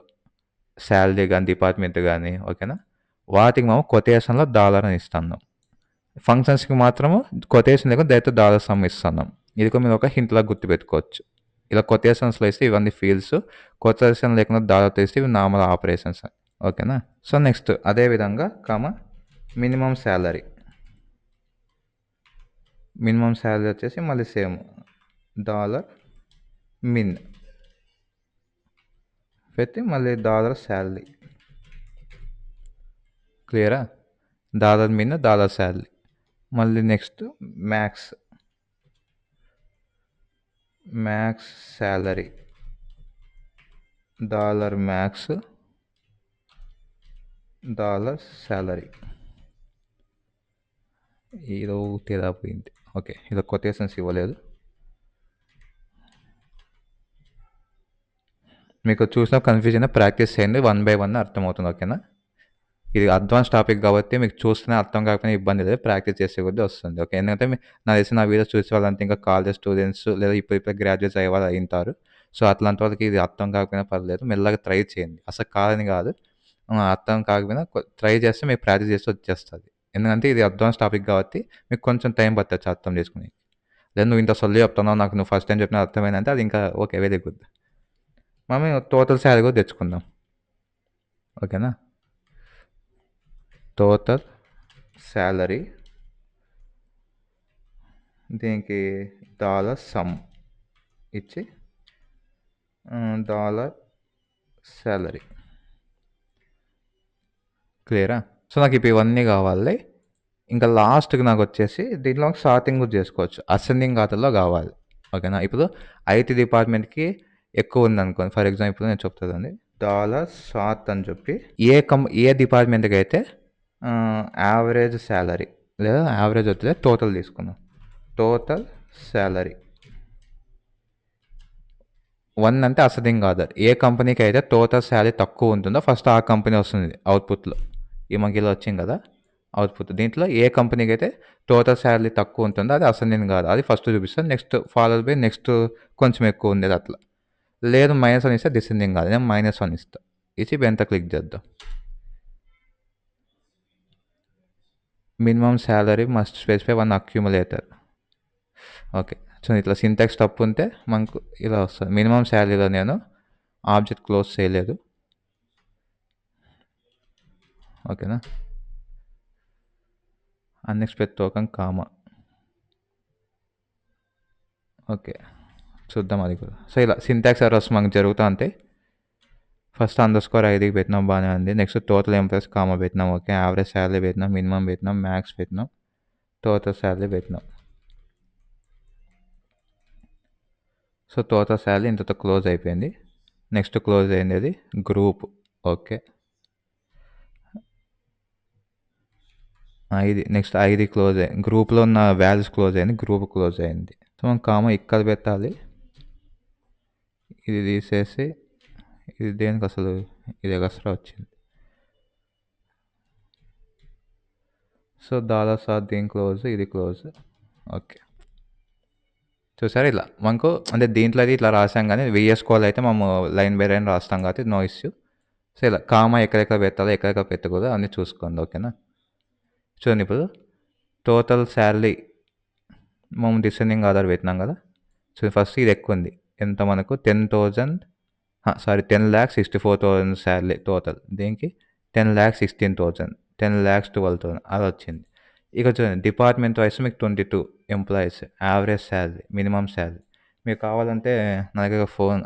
శాలరీ కానీ, డిపార్ట్మెంట్ కానీ, ఓకేనా, వాటికి మనం కొటేషన్లో డాలర్ అని ఇస్తున్నాం. ఫంక్షన్స్కి మాత్రము కొటేషన్ లేకుండా డైరెక్ట్ డాలర్ సమ్ ఇస్తున్నాం. ఇది కూడా మీరు ఒక హింట్లా గుర్తుపెట్టుకోవచ్చు. ఇలా కొటేషన్స్లో ఇస్తే ఇవన్నీ ఫీల్డ్స్, కొటేషన్ లేకుండా డాలర్తో ఇస్తే ఇవి నార్మల్ ఆపరేషన్స్. ఓకేనా? సో, నెక్స్ట్ అదేవిధంగా మినిమం శాలరీ. మినిమం శాలరీ వచ్చేసి మళ్ళీ సేమ్ డాలర్ మిన్ పెట్టి మళ్ళీ డాలర్ శాలరీ. క్లియరా? డాలర్ మిన్, డాలర్ శాలరీ. మళ్ళీ next max salary, dollar max, dollar salary. ఏదో తేడా పోయింది. ఓకే, ఇది కొటేషన్స్ ఇవ్వలేదు. మీకు చూసిన కన్ఫ్యూజన్ ప్రాక్టీస్ చేయండి, 1 by 1 అర్థమవుతుంది. ఓకేనా? ఇది అడ్వాన్స్ టాపిక్ కాబట్టి మీకు చూస్తేనే అర్థం కాకపోయినా ఇబ్బంది లేదు, ప్రాక్టీస్ చేసే కొద్దీ వస్తుంది. ఓకే, ఎందుకంటే నాకు తెలిసి నా వీడియోస్ చూసే వాళ్ళంతా ఇంకా కాలేజ్ స్టూడెంట్స్ లేదా ఇప్పుడు గ్రాడ్యుయేట్స్ అయ్యే వాళ్ళు అయింటారు. సో, అట్లాంటి వాళ్ళకి ఇది అర్థం కాకపోయినా పర్లేదు, మెల్లగా ట్రై చేయండి. అసలు కాదని కాదు, అర్థం కాకపోయినా ట్రై చేస్తే మీకు ప్రాక్టీస్ చేస్తే వచ్చేస్తుంది. ఎందుకంటే ఇది అడ్వాన్స్ టాపిక్ కాబట్టి మీకు కొంచెం టైం పట్టొచ్చు అర్థం చేసుకుని. లేదు నువ్వు ఇంత సొల్లు చెప్తున్నావు, నాకు నువ్వు ఫస్ట్ టైం చెప్పినా అర్థమైందంటే అది ఇంకా ఓకే, వెరీ గుడ్. మనం టోటల్ శాలరీ కూడా తెచ్చుకుందాం. ఓకేనా? టోటల్ శాలరీ, దీనికి డాలర్ సమ్ ఇచ్చి డాలర్ శాలరీ. క్లియరా? సో నాకు ఇప్పుడు ఇవన్నీ కావాలి. ఇంకా లాస్ట్కి నాకు వచ్చేసి దీంట్లో సార్టింగ్ కూడా చేసుకోవచ్చు. అసెండింగ్ ఆర్డర్లో కావాలి. ఓకేనా? ఇప్పుడు ఐటీ డిపార్ట్మెంట్కి ఎక్కువ ఉందనుకోండి, ఫర్ ఎగ్జాంపుల్ నేను చెప్తానండి, డాలర్ షార్ట్ అని చెప్పి ఏ డిపార్ట్మెంట్కి అయితే యావరేజ్ శాలరీ, లేదా యావరేజ్ వద్దులే, టోటల్ తీసుకున్నాం. టోటల్ శాలరీ 1 అంటే అసెండింగ్ ఆర్డర్. ఏ కంపెనీకి అయితే టోటల్ శాలరీ తక్కువ ఉంటుందో ఫస్ట్ ఆ కంపెనీ వస్తుంది అవుట్పుట్లో. ఈ మనకి ఇలా వచ్చింది కదా అవుట్పుట్. దీంట్లో ఏ కంపెనీకి అయితే టోటల్ శాలరీ తక్కువ ఉంటుందో అది అసెండింగ్ కాదు, అది ఫస్ట్ చూపిస్తుంది. నెక్స్ట్ ఫాలోడ్ బై నెక్స్ట్ కొంచెం ఎక్కువ ఉండేది అట్లా. లేదు -1 ఇస్తే డిసెండింగ్ కాదు, నేను -1 ఇస్తా. ఇచ్చి ఎంత క్లిక్ చేద్దాం. Minimum salary must specify 1 accumulator. Okay, so ఇట్లా సింటాక్స్ తప్పు ఉంటే మనకు ఇలా వస్తుంది. మినిమం శాలరీలో నేను ఆబ్జెక్ట్ క్లోజ్ చేయలేదు. ఓకేనా? Unexpected token comma. ఓకే, చూద్దాం అది కూడా. సో ఇలా సింటాక్స్ ఎర్రర్స్ మనకు జరుగుతూ ఉంటాయి. ఫస్ట్ అండర్స్కోర్ ఐడికి పెట్టినాం, బాగానే ఉంది. నెక్స్ట్ టోటల్ ఎంప్లాయీస్ కామా పెట్టినాం. ఓకే, యావరేజ్ శాలరీ పెట్టినాం, మినిమం పెట్టినాం, మ్యాక్స్ పెట్టినాం, టోటల్ శాలరీ పెట్టినాం. సో టోటల్ శాలరీ ఇంతతో క్లోజ్ అయిపోయింది. నెక్స్ట్ క్లోజ్ అయింది గ్రూప్. ఓకే, ఇది నెక్స్ట్ ఐడి క్లోజ్ అయ్యింది. గ్రూప్లో ఉన్న వాల్యూస్ క్లోజ్ అయింది, గ్రూప్ క్లోజ్ అయింది. సో మనం కామా ఇక్కడ పెట్టాలి. ఇది తీసేసి ఇది దేనికి అసలు ఇది ఎగస్ట్రా వచ్చింది. సో $, దీని క్లోజ్, ఇది క్లోజ్. ఓకే, చూసారా ఇలా మనకు అంటే దీంట్లో అయితే ఇట్లా రాసాం, కానీ VS Code అయితే మేము లైన్ బై లైన్ రాస్తాం కాబట్టి నో ఇష్యూ. సో ఇలా కామా ఎక్కడెక్కడ పెట్టాలో ఎక్కడెక్కడ పెట్టకూడదు అన్నీ చూసుకోండి. ఓకేనా? చూడండి, ఇప్పుడు టోటల్ శాలరీ మేము డిసెండింగ్ ఆర్డర్ పెట్టినాం కదా. సో ఫస్ట్ ఇది ఎక్కువ ఉంది, ఎంత మనకు 10,64,000 శాలరీ టోటల్. దీనికి 10,16,000, 10,12,000 అలా వచ్చింది. ఇక చూడండి డిపార్ట్మెంట్ వైస్ మీకు 22 employees, average salary, minimum salary. మీకు కావాలంటే నా దగ్గర ఫోన్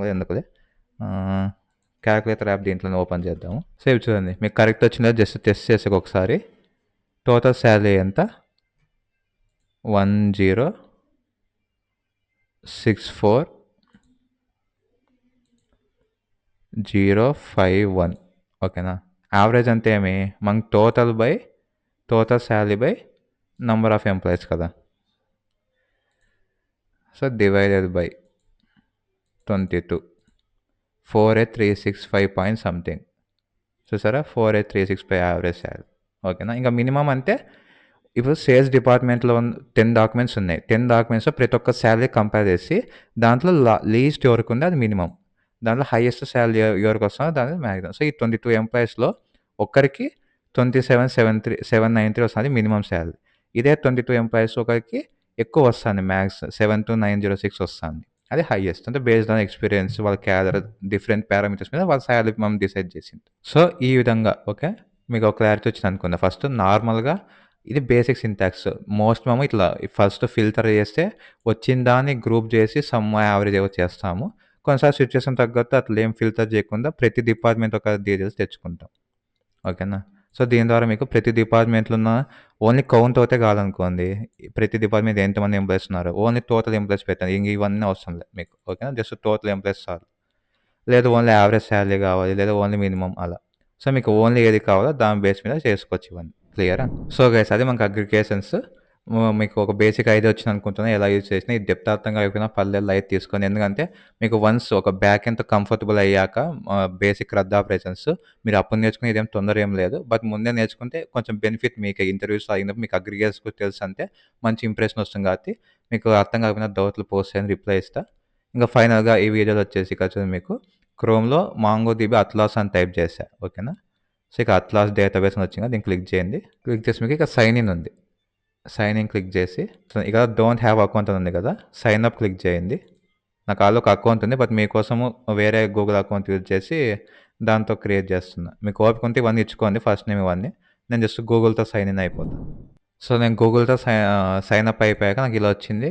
కూడా ఎందుకులే, క్యాలిక్యులేటర్ యాప్ దీంట్లో ఓపెన్ చేద్దాము. సేవ్ చూడండి మీకు కరెక్ట్ వచ్చిందో జస్ట్ టెస్ట్ చేసి ఒకసారి. టోటల్ శాలరీ ఎంత? 10,64,051. ఓకేనా? యావరేజ్ అంటే ఏమి, మనకు total salary by number of employees కదా. So divided by 22, 48,365 point something. చూసారా, 48,365 యావరేజ్ శాలరీ. ఓకేనా? ఇంకా మినిమం అంటే ఇప్పుడు సేల్స్ డిపార్ట్మెంట్లో 10 డాక్యుమెంట్స్ ఉన్నాయి. 10 డాక్యుమెంట్స్లో ప్రతి ఒక్క శాలరీ కంపేర్ చేసి దాంట్లో లీస్ట్ ఎవరికి ఉందో అది మినిమం, దాంట్లో హైయెస్ట్ శాలరీ ఎవరికి వస్తుందో దాని మ్యాక్సిమం. సో ఈ 22 ఎంప్లాయీస్లో ఒక్కరికి 27,793 వస్తుంది మినిమం శాలరీ. ఇదే 22 ఎంప్లాయీస్ ఒకరికి ఎక్కువ వస్తుంది, మ్యాక్స్ 72,906 వస్తుంది, అది హైయెస్ట్. అంటే బేస్డ్ ఆన్ ఎక్స్పీరియన్స్, వాళ్ళ క్యాడర్, డిఫరెంట్ పారామీటర్స్ మీద వాళ్ళ శాలరీ మనం డిసైడ్ చేసింది. సో ఈ విధంగా ఓకే, మీకు ఒక క్లారిటీ వచ్చింది అనుకుందా. ఫస్ట్ నార్మల్గా ఇది బేసిక్ సింటాక్స్. మోస్ట్ మేము ఇట్లా ఫస్ట్ ఫిల్టర్ చేస్తే వచ్చిన దాన్ని గ్రూప్ చేసి సమ్ యావరేజ్ ఏవో చేస్తాము. కొన్నిసార్లు సిచ్యువేషన్ తగ్గట్టు అట్లా ఏం ఫిల్టర్ చేయకుండా ప్రతి డిపార్ట్మెంట్ ఒక డీటెయిల్స్ తెచ్చుకుంటాం. ఓకేనా? సో దీని ద్వారా మీకు ప్రతి డిపార్ట్మెంట్లో ఉన్న ఓన్లీ కౌంట్ అవుతే కాదనుకోండి, ప్రతి డిపార్ట్మెంట్ ఎంతమంది ఎంప్లాయీస్ ఉన్నారు, ఓన్లీ టోటల్ ఎంప్లాయీస్ పెట్టండి. ఇంక ఇవన్నీ అవసరం లేదు మీకు. ఓకేనా? జస్ట్ టోటల్ ఎంప్లాయీస్ చాలు. లేదు ఓన్లీ యావరేజ్ శాలరీ కావాలి, లేదా ఓన్లీ మినిమం అలా. సో మీకు ఓన్లీ ఏది కావాలో దాని బేస్ మీద చేసుకోవచ్చు ఇవన్నీ. క్లియరా? సో గైస్ అది మనకు అగ్రిగేషన్స్. మీకు ఒక బేసిక్ ఐడియా వచ్చింది అనుకుంటున్నా ఎలా యూజ్ చేసినా. ఇది డెప్త్ అర్థం కాకపోయినా పల్లెల్లో లైట్ తీసుకొని, ఎందుకంటే మీకు వన్స్ ఒక బ్యాక్ ఎంత కంఫర్టబుల్ అయ్యాక బేసిక్ రద్ద ఆపరేషన్స్ మీరు అప్పుడు నేర్చుకుని ఇదేం తొందర ఏం లేదు. బట్ ముందే నేర్చుకుంటే కొంచెం బెనిఫిట్ మీకు. ఇంటర్వ్యూస్ అయినప్పుడు మీకు అగ్రిగేట్స్ తెలుసు అంటే మంచి ఇంప్రెషన్ వస్తుంది కాబట్టి మీకు అర్థం కాకపోయినా డౌట్లు పోస్ట్ చేయని రిప్లై ఇస్తా. ఇంకా ఫైనల్గా ఈ వీడియోలో వచ్చేసి ఇక్కడ మీకు క్రోమ్లో మాంగో DB అట్లాస్ అని టైప్ చేశా. ఓకేనా? సో ఇక అట్లాస్ డేటాబేస్ అని వచ్చింది, దీన్ని క్లిక్ చేయండి. క్లిక్ చేసి మీకు ఇక సైన్ ఇన్ ఉంది, సైన్ ఇన్ క్లిక్ చేసి ఇక డోంట్ హ్యావ్ అకౌంట్ అని ఉంది కదా, సైన్ అప్ క్లిక్ చేయండి. నాకు ఆల్రెడీ ఒక అకౌంట్ ఉంది, బట్ మీకోసము వేరే గూగుల్ అకౌంట్ యూజ్ చేసి దాంతో క్రియేట్ చేస్తున్నా. మీకు ఓపిక ఉంటే ఇవన్నీ ఇచ్చుకోండి, ఫస్ట్ నేమ్ ఇవన్నీ. నేను జస్ట్ గూగుల్తో సైన్ ఇన్ అయిపోతాను. సో నేను గూగుల్తో సైన్ అప్ అయిపోయాక నాకు ఇలా వచ్చింది,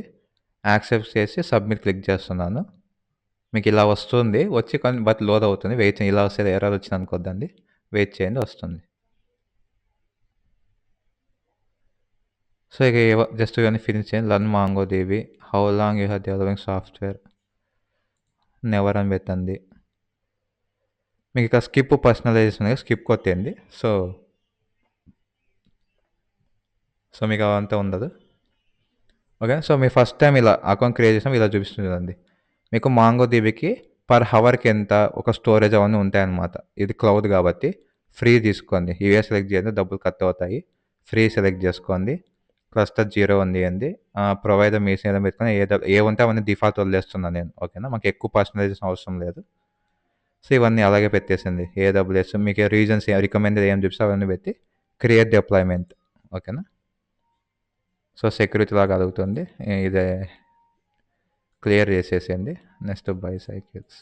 యాక్సెప్ట్ చేసి సబ్మిట్ క్లిక్ చేస్తున్నాను. మీకు ఇలా వస్తుంది, వచ్చి కానీ బట్ లోడ్ అవుతుంది, వెయిట్ చేయండి. ఇలా వస్తే ఎర్రర్ వచ్చింది అనుకోద్దండి, వెయిట్ చేయండి, వస్తుంది. సో ఇక జస్ట్ ఇవన్నీ ఫినిష్ చేయండి. Learn MongoDB, how long you have developing software, never అని పెట్టండి. మీకు ఇక స్కిప్ పర్సనలైజేషన్ స్కిప్ కొట్టేయండి. సో మీకు అవంతా ఉండదు. ఓకే, సో మీ ఫస్ట్ టైం ఇలా అకౌంట్ క్రియేట్ చేసినా ఇలా చూపిస్తుంది చూడండి. మీకు మాంగోడిబికి పర్ హవర్కి ఎంత ఒక స్టోరేజ్ అవన్నీ ఉంటాయన్నమాట. ఇది క్లౌడ్ కాబట్టి ఫ్రీ తీసుకోండి. ఇవే సెలెక్ట్ చేయండి, డబ్బులు కట్ అవుతాయి. ఫ్రీ సెలెక్ట్ చేసుకోండి. క్లస్టర్ 0 ఉంది అండి. ప్రొవైడర్ మీ సేద పెట్టుకొని ఏ ఉంటే అవన్నీ డిఫాల్ట్ వదిలేస్తున్నాను నేను. ఓకేనా, మాకు ఎక్కువ పర్సనలైజేషన్ అవసరం లేదు. సో ఇవన్నీ అలాగే పెట్టేసింది. ఏడబ్ల్యూఎస్ మీకు రీజన్స్ రికమెండెడ్ ఏం చూపిస్తే అవన్నీ పెట్టి క్రియేట్ డిప్లాయ్మెంట్. ఓకేనా, సో సెక్యూరిటీ లాగా అడుగుతుంది, ఇదే క్లియర్ చేసేసేయండి. Next bicycles.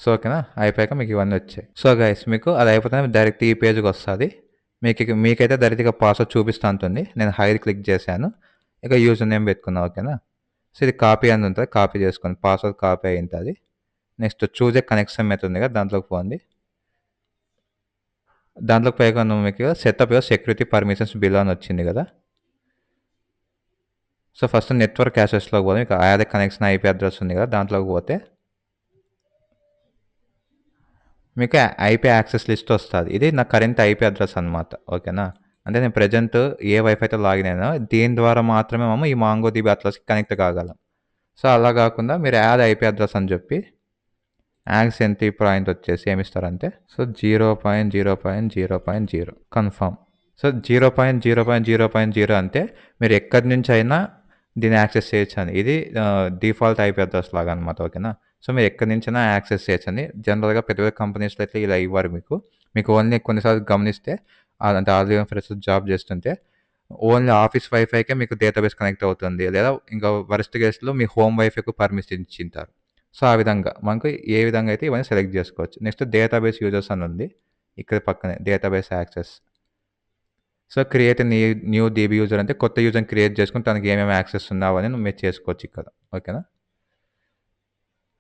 సో ఓకేనా, అయిపోయాక మీకు ఇవన్నీ వచ్చాయి. సో గైస్ మీకు అది అయిపోతే డైరెక్ట్ ఈ పేజ్కి వస్తుంది. మీకైతే డైరెక్ట్గా పాస్వర్డ్ చూపిస్తూ ఉంటుంది. నేను హైర్ క్లిక్ చేశాను, ఇక యూజర్ నేమ్ పెట్టుకున్నా. ఓకేనా, సో ఇది కాపీ అని ఉంటుంది, కాపీ చేసుకోండి. పాస్వర్డ్ కాపీ అయి ఉంటుంది. Next choose a connection method ఉంది కదా, దాంట్లోకి పోండి. దాంట్లోకి పైగా మీకు సెటప్ సెక్యూరిటీ పర్మిషన్స్ బిలో అని వచ్చింది కదా. సో ఫస్ట్ నెట్వర్క్ యాక్సెస్లోకి పోతే మీకు యాడ్ కనెక్షన్ ఐపీ అడ్రస్ ఉంది కదా, దాంట్లోకి పోతే మీకు ఐపీ యాక్సెస్ లిస్ట్ వస్తుంది. ఇది నా కరెంట్ ఐపీ అడ్రస్ అనమాట. ఓకేనా, అంటే నేను ప్రజెంట్ ఏ వైఫైతో లాగిన్ అయినా దీని ద్వారా మాత్రమే మేము ఈ మాంగోడిబి అట్లస్కి కనెక్ట్ కాగలం. సో అలా కాకుండా మీరు యాడ్ ఐపీ అడ్రస్ అని చెప్పి యాక్స్ ఎంట్రీ పాయింట్ వచ్చేసి ఏమి ఇస్తారంటే సో 0.0.0.0 కన్ఫర్మ్. సో 0.0.0.0 అంటే మీరు ఎక్కడి నుంచి అయినా దీన్ని యాక్సెస్ చేయొచ్చు అని. ఇది డిఫాల్ట్ ఐపీ అడ్రస్ లాగా అనమాట. ఓకేనా, సో మీరు ఎక్కడి నుంచైనా యాక్సెస్ చేయొచ్చు అని. జనరల్గా పెద్ద పెద్ద కంపెనీస్లో అయితే ఇలా ఇవ్వరు మీకు ఓన్లీ కొన్నిసార్లు గమనిస్తే అంటే ఆల్రెడీ ఫ్రెష్ జాబ్ చేస్తుంటే ఓన్లీ ఆఫీస్ వైఫైకే మీకు డేటాబేస్ కనెక్ట్ అవుతుంది, లేదా ఇంకా వరస్ట్ కేసులో మీ హోమ్ వైఫైకు పర్మిషన్ ఇచ్చింటారు. సో ఆ విధంగా మనకు ఏ విధంగా అయితే ఇవన్నీ సెలెక్ట్ చేసుకోవచ్చు. నెక్స్ట్ డేటాబేస్ యూజర్స్ అని ఉంది ఇక్కడ పక్కనే, database access. So create new DB user అంటే కొత్త యూజర్ని క్రియేట్ చేసుకుని తనకి ఏమేమి యాక్సెస్ ఉన్నావని మీరు చేసుకోవచ్చు ఇక్కడ. ఓకేనా,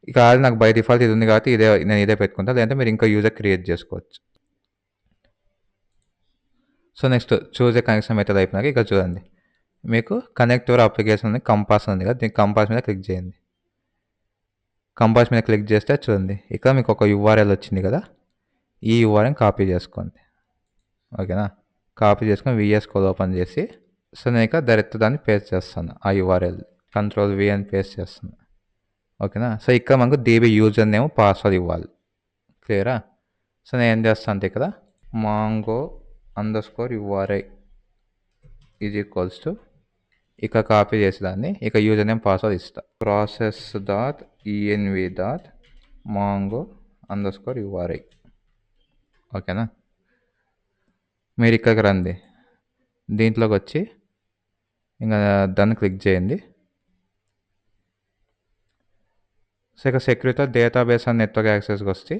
ఇక అది నాకు బై డిఫాల్ట్ ఇది ఉంది కాబట్టి నేను ఇదే పెట్టుకుంటాను, లేదంటే మీరు ఇంకా యూజర్ క్రియేట్ చేసుకోవచ్చు. So next choose a connection method అయిపోయినాక ఇక్కడ చూడండి, మీకు కనెక్ట్ యువర్ అప్లికేషన్ ఉంది, కంపాస్ ఉంది కదా, దీనికి కంపాస్ మీద క్లిక్ చేయండి. కంపాస్ మీద క్లిక్ చేస్తే చూడండి ఇక్కడ మీకు ఒక యూఆర్ఎల్ వచ్చింది కదా, ఈ యూఆర్ఎల్ కాపీ చేసుకోండి. ఓకేనా, కాపీ చేసుకొని విఎస్ కోడ్ ఓపెన్ చేసి సో నేను ఇక్కడ డైరెక్ట్ దాన్ని పేస్ట్ చేస్తాను. ఆ యూఆర్ఎల్ Ctrl+V అని పేస్ట్ చేస్తాను. ఓకేనా, సో ఇక్కడ మనకు డీబీ యూజర్ నేమ్ పాస్వర్డ్ ఇవ్వాలి. క్లియరా, సో నేను ఏం చేస్తాను అంటే ఇక్కడ mongo_URI ఈజ్ ఈక్వల్స్ టు ఇక కాపీ చేసేదాన్ని ఇక యూజర్ నేమ్ పాస్వర్డ్ ఇస్తా, process.env.mongo_URI. ఓకేనా, మీరు ఇక్కడికి రండి, దీంట్లోకి వచ్చి ఇంకా దాన్ని క్లిక్ చేయండి. సో ఇక సెక్యూరిటీ డేటాబేస్ అండ్ నెట్వర్క్ యాక్సెస్కి వస్తే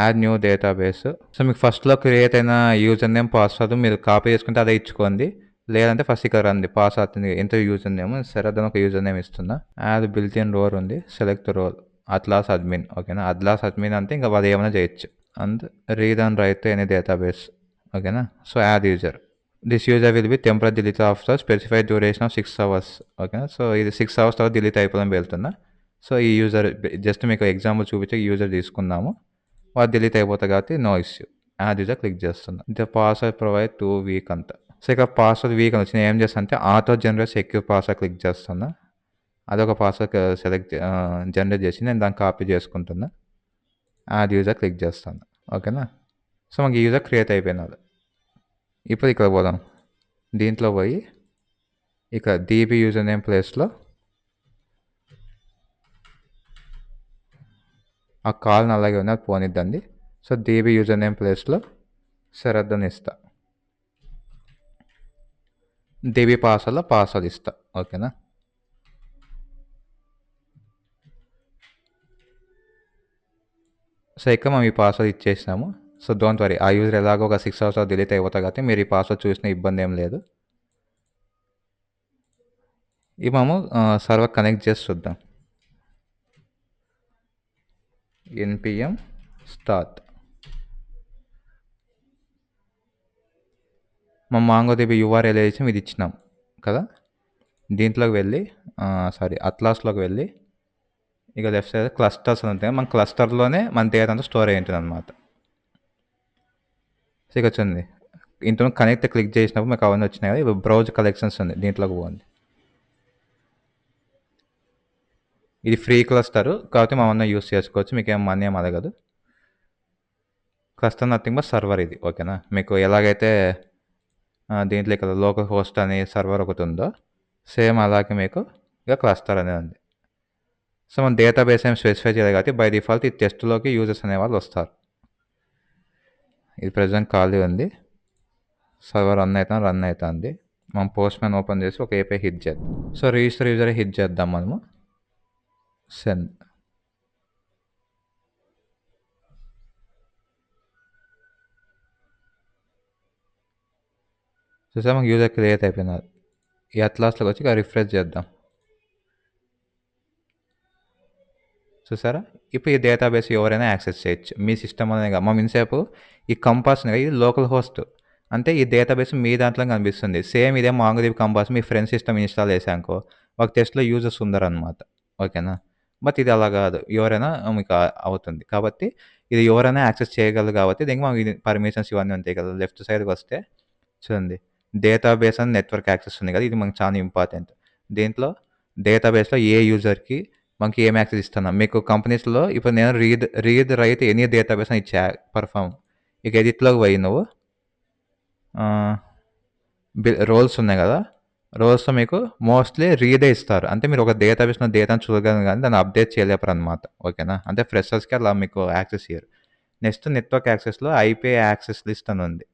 యాడ్ న్యూ డేటాబేస్. సో మీకు ఫస్ట్లో క్రియేట్ అయిన యూజర్ నేమ్ పాస్వర్డ్ మీరు కాపీ చేసుకుంటే అదే ఇచ్చుకోండి, లేదంటే ఫస్ట్ ఇక్కడ రండి పాస్వర్డ్ ఎంత యూజర్ నేమ్ సరే దాని ఒక యూజర్ నేమ్ ఇస్తున్నా. యాడ్ బిల్ట్ ఇన్ రోల్ ఉంది, సెలెక్ట్ రోల్ అట్లాస్ అడ్మిన్. ఓకేనా, అట్లాస్ అడ్మిన్ అంటే ఇంకా వాళ్ళు ఏమైనా చేయొచ్చు. And read and write any database. ఓకేనా, so add user, this user will be temporary delete after specified duration of 6 hours. ఓకేనా, సో ఇది 6 hours తర్వాత డిలీట్ అయిపోవడం వెళ్తున్నా. సో ఈ యూజర్ జస్ట్ మీకు ఎగ్జాంపుల్ చూపించే యూజర్ తీసుకుందాము, వాడు డిలీట్ అయిపోతుంది కాబట్టి no issue. Add user click చేస్తున్నా. ద పాస్వర్డ్ ప్రొవైడ్ 2 వీక్ అంట. సో ఇక పాస్వర్డ్ వీక్ అని వచ్చిన ఏం చేస్తా అంటే auto generate secure password click చేస్తున్నా. అదొక పాస్వర్డ్ జనరేట్ చేసి నేను దాన్ని కాపీ చేసుకుంటున్నా. యాడ్ యూజర్ క్లిక్ చేస్తాను. ఓకేనా, సో మనకి యూజర్ క్రియేట్ అయిపోయినాడు. ఇప్పుడు ఇక్కడ పోదాం, దీంట్లో పోయి ఇక డీబీ యూజర్ నేమ్ ప్లేస్లో ఆ కాల్ని అలాగే ఉంది, అది పోనిద్దండి. సో డీబీ యూజర్ నేమ్ ప్లేస్లో శరత్ అని ఇస్తా. డీబీ పాస్వర్డ్లో పాస్వర్డ్ ఇస్తా. ఓకేనా. సో ఇక్కడ మనం ఈ పాస్వర్డ్ ఇచ్చేసినాము. సో డోంట్ వరీ, ఆ యూజర్ ఎలాగో ఒక 6 అవర్స్లో డిలీట్ అయిపోతారు కాబట్టి మీరు ఈ పాస్వర్డ్ చూసిన ఇబ్బంది ఏం లేదు. ఇవి మనము సర్వర్ కనెక్ట్ చేసి చూద్దాం. npm start. మా మాంగోడిబి యూఆర్ఎల్ ఇచ్చాం, ఇది ఇచ్చినాం కదా. దీంట్లోకి వెళ్ళి అట్లాస్లోకి వెళ్ళి ఇక లెఫ్ట్ సైడ్ క్లస్టర్స్ అని ఉంటాయి. మన క్లస్టర్లోనే మన డేటా అంతా స్టోర్ అయి ఉంటుంది అనమాట. సో ఇక వచ్చింది ఇంట్లో కనెక్ట్ క్లిక్ చేసినప్పుడు మీకు అవన్నీ వచ్చినాయి కదా. ఇప్పుడు బ్రౌజ్ కలెక్షన్స్ ఉంది, దీంట్లోకి పోండి. ఇది ఫ్రీ క్లస్టర్ కాబట్టి మనం యూస్ చేసుకోవచ్చు, మీకు ఏం మనీ ఏం అడగదు. క్లస్టర్ నథింగ్ బట్ సర్వర్ ఇది. ఓకేనా. మీకు ఎలాగైతే దీంట్లో ఇక్కడ లోకల్ హోస్ట్ అనే సర్వర్ ఒకటి ఉందో సేమ్ అలాగే మీకు ఇక క్లస్టర్ అనేది ఉంది. సో మన డేటాబేస్ ఏం స్పెసిఫై చేయలేదు కాబట్టి బై డిఫాల్ట్ ఈ టెస్ట్లోకి యూజర్స్ అనేవాళ్ళు వస్తారు. ఇది ప్రజెంట్ ఖాళీ ఉంది, సర్వర్ రన్ అవుతుంది. మనం పోస్ట్ మ్యాన్ ఓపెన్ చేసి ఒక ఏపీ హిట్ చేద్దాం. సో రిజిస్టర్ యూజర్ హిట్ చేద్దాం మనము. సెండ్. చూసా మాకు యూజర్ క్రియేట్ అయిపోయినారు. ఈ అట్లాస్లోకి వచ్చి ఇక రిఫ్రెష్ చేద్దాం. చూసారా, ఇప్పుడు ఈ డేటాబేస్ ఎవరైనా యాక్సెస్ చేయొచ్చు మీ సిస్టమ్ అనే. మనం ఇన్సేపు ఈ కంపాస్ ఇది లోకల్ హోస్ట్ అంటే ఈ డేటాబేస్ మీ దాంట్లో కనిపిస్తుంది. సేమ్ ఇదే మాంగోడిబి కంపాస్ మీ ఫ్రెండ్ సిస్టమ్ ఇన్స్టాల్ చేసానుకో ఒక టెస్ట్లో యూజర్స్ ఉండరనమాట. ఓకేనా. బట్ ఇది అలా కాదు, ఎవరైనా మీకు అవుతుంది కాబట్టి ఇది ఎవరైనా యాక్సెస్ చేయగలరు కాబట్టి దీనికి మాకు ఇది పర్మిషన్స్ ఇవన్నీ ఉంటాయి కదా. లెఫ్ట్ సైడ్కి వస్తే చూడండి డేటాబేస్ అండ్ నెట్వర్క్ యాక్సెస్ ఉంది కదా, ఇది మనకు చాలా ఇంపార్టెంట్. దీంట్లో డేటాబేస్లో ఏ యూజర్కి మనకి ఏం యాక్సెస్ ఇస్తున్నాం. మీకు కంపెనీస్లో ఇప్పుడు నేను రీడ్ రైట్ ఎనీ డేటాబేస్ అని ఇచ్చా పర్ఫామ్. ఇక ఎడిట్లోకి పోయి నువ్వు రోల్స్ ఉన్నాయి కదా, రోల్స్లో మీకు మోస్ట్లీ రీడే ఇస్తారు. అంటే మీరు ఒక డేటాబేస్లో డేటాను చూడగలను కానీ దాన్ని అప్డేట్ చేయలేపరు అనమాట. ఓకేనా. అంటే ఫ్రెషర్స్కి అలా మీకు యాక్సెస్ ఇయ్యరు. నెక్స్ట్ నెట్వర్క్ యాక్సెస్లో ఐపీ యాక్సెస్ లిస్ట్ అని ఉంది.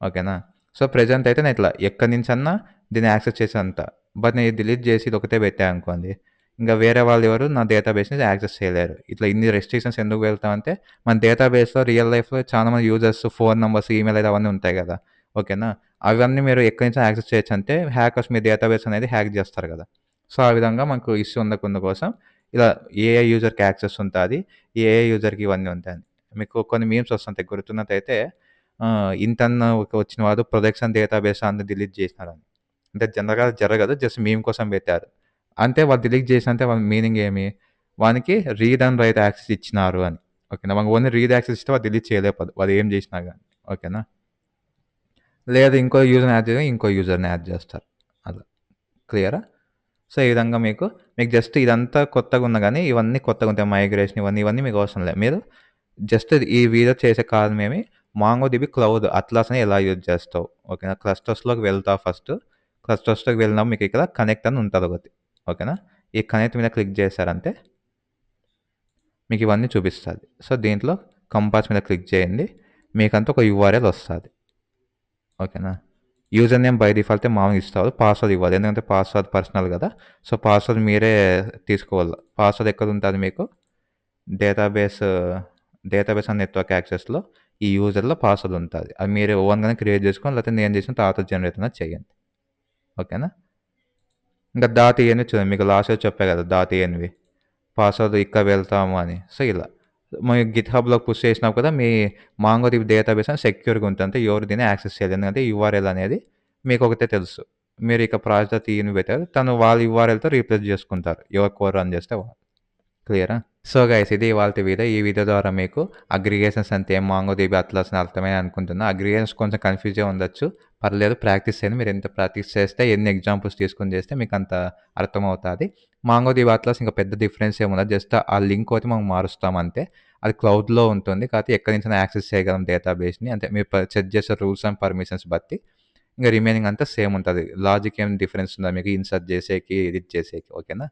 ఓకేనా. సో ప్రెజెంట్ అయితే నేను ఇట్లా ఎక్కడి నుంచి అన్నా దీన్ని యాక్సెస్ చేసేంత, బట్ నేను డిలీట్ చేసి ఇది ఒకటే పెట్టా అనుకోండి, ఇంకా వేరే వాళ్ళు ఎవరు నా డేటాబేస్ని యాక్సెస్ చేయలేరు. ఇట్లా ఇన్ని రెస్ట్రిక్షన్స్ ఎందుకు వెళ్తామంటే మన డేటాబేస్లో రియల్ లైఫ్లో చాలా మంది యూజర్స్ ఫోన్ నెంబర్స్ ఈమెయిల్ అయితే అవన్నీ ఉంటాయి కదా. ఓకేనా. అవన్నీ మీరు ఎక్కడి నుంచి యాక్సెస్ చేయొచ్చు అంటే హ్యాకర్స్ మీ డేటాబేస్ అనేది హ్యాక్ చేస్తారు కదా. సో ఆ విధంగా మనకు ఇష్యూ ఉండకుండా కోసం ఇలా ఏఐ యూజర్కి యాక్సెస్ ఉంటుంది, ఏఐ యూజర్కి ఇవన్నీ ఉంటాయి. మీకు కొన్ని మీమ్స్ వస్తుంటాయి గుర్తున్నట్టయితే ఇంటర్న్ వచ్చిన వాడు ప్రొడక్షన్ డేటాబేస్ అంతా డిలీట్ చేసినారని. అంటే జనరల్గా జరగదు, జస్ట్ మీమ్ కోసం పెట్టారు. అంటే వాళ్ళు డిలీట్ చేసినంటే వాళ్ళ మీనింగ్ ఏమి, వానికి రీడ్ అండ్ రైట్ యాక్సెస్ ఇచ్చినారు అని. ఓకేనా. మనకు ఓన్లీ రీడ్ యాక్సెస్ ఇస్తే వాడు డిలీట్ చేయలేకపోదు, వాడు ఏం చేసినా కానీ. ఓకేనా. లేదు ఇంకో యూజర్ని యాడ్ చేయగా ఇంకో యూజర్ని యాడ్ చేస్తారు. అలా క్లియరా. సో ఈ విధంగా మీకు జస్ట్ ఇదంతా కొత్తగా ఉన్నా కానీ ఇవన్నీ కొత్తగా ఉంటాయి, మైగ్రేషన్ ఇవన్నీ మీకు అవసరం లేదు. మీరు జస్ట్ ఈ వీడియో చేసే కారణం ఏమి, మాంగోడిబి క్లౌడ్ అట్లాస్ని ఎలా యూజ్ చేస్తావు. ఓకేనా. క్లస్టర్స్లోకి వెళ్తావు. ఫస్ట్ క్లస్టర్స్లోకి వెళ్ళినా మీకు ఇక్కడ కనెక్ట్ అని ఉంటుంది ఒకటి. ఓకేనా. ఈ కనెక్ట్ మీద క్లిక్ చేశారంటే మీకు ఇవన్నీ చూపిస్తుంది. సో దీంట్లో కంపాస్ మీద క్లిక్ చేయండి, మీకంతా ఒక యూఆర్ఎల్ వస్తుంది. ఓకేనా. యూజర్ నేమ్ బై డిఫాల్ట్ మామూలుగా ఇస్తారు, పాస్వర్డ్ ఇవ్వాలి ఎందుకంటే పాస్వర్డ్ పర్సనల్ కదా. సో పాస్వర్డ్ మీరే తీసుకోవాలి. పాస్వర్డ్ ఎక్కడ ఉంటుంది మీకు డేటాబేస్ అండ్ నెట్వర్క్ యాక్సెస్లో ఈ యూజర్లో పాస్వర్డ్ ఉంటుంది. అది మీరే ఓన్గానే క్రియేట్ చేసుకొని లేకపోతే నేను చేసిన తర్వాత జనరేట్ అనేది చేయండి. ఓకేనా. ఇంకా డాట్ ఇవన్నీ చూడండి, మీకు లాస్ట్ చెప్పే కదా డాట్ ఇవన్నీ పాస్వర్డ్ ఇక్కడ వెళ్తాము అని. సో ఇలా మీ గిట్ హబ్లో పుష్ చేసినావు కదా, మీ మాంగోడిబి డేటాబేస్ అని సెక్యూర్గా ఉంటుంది. అంటే ఎవరు దీన్ని యాక్సెస్ చేయాలి ఎందుకంటే యూఆర్ఎల్ అనేది మీకు ఒకటే తెలుసు. మీరు ఇక ప్రాజెక్ట్ తీయని పెట్టారు, తను వాళ్ళ యూఆర్ఎల్తో రీప్లేస్ చేసుకుంటారు ఎవరు కోడ్ రన్ చేస్తే వాళ్ళు. క్లియరా. సో గైస్ ఇది ఇవాళ వీడియో. ఈ వీడియో ద్వారా మీకు అగ్రిగేషన్స్ అంటే ఏం, మాంగోడిబి అట్లాస్ అర్థమే అనుకుంటున్నా. అగ్రిగేషన్స్ కొంచెం కన్ఫ్యూజ్గా ఉండొచ్చు, పర్లేదు ప్రాక్టీస్ చేయండి. మీరు ఎంత ప్రాక్టీస్ చేస్తే ఎన్ని ఎగ్జాంపుల్స్ తీసుకొని చేస్తే మీకు అంత అర్థమవుతుంది. మాంగోడిబి అట్లాస్ ఇంకా పెద్ద డిఫరెన్స్ ఏముండదు, జస్ట్ ఆ లింక్ ఒకటి మనం మారుస్తాం అంతే. అది క్లౌడ్లో ఉంటుంది కాబట్టి ఎక్కడి నుంచి యాక్సెస్ చేయగలం డేటాబేస్ని. అంటే మీరు సెట్ చేసే రూల్స్ అండ్ పర్మిషన్స్ బట్టి ఇంకా రిమైనింగ్ అంతా సేమ్ ఉంటుంది. లాజిక్ ఏం డిఫరెన్స్ ఉందా మీకు ఇన్సర్ట్ చేసేకి ఎడిట్ చేసేకి. ఓకేనా.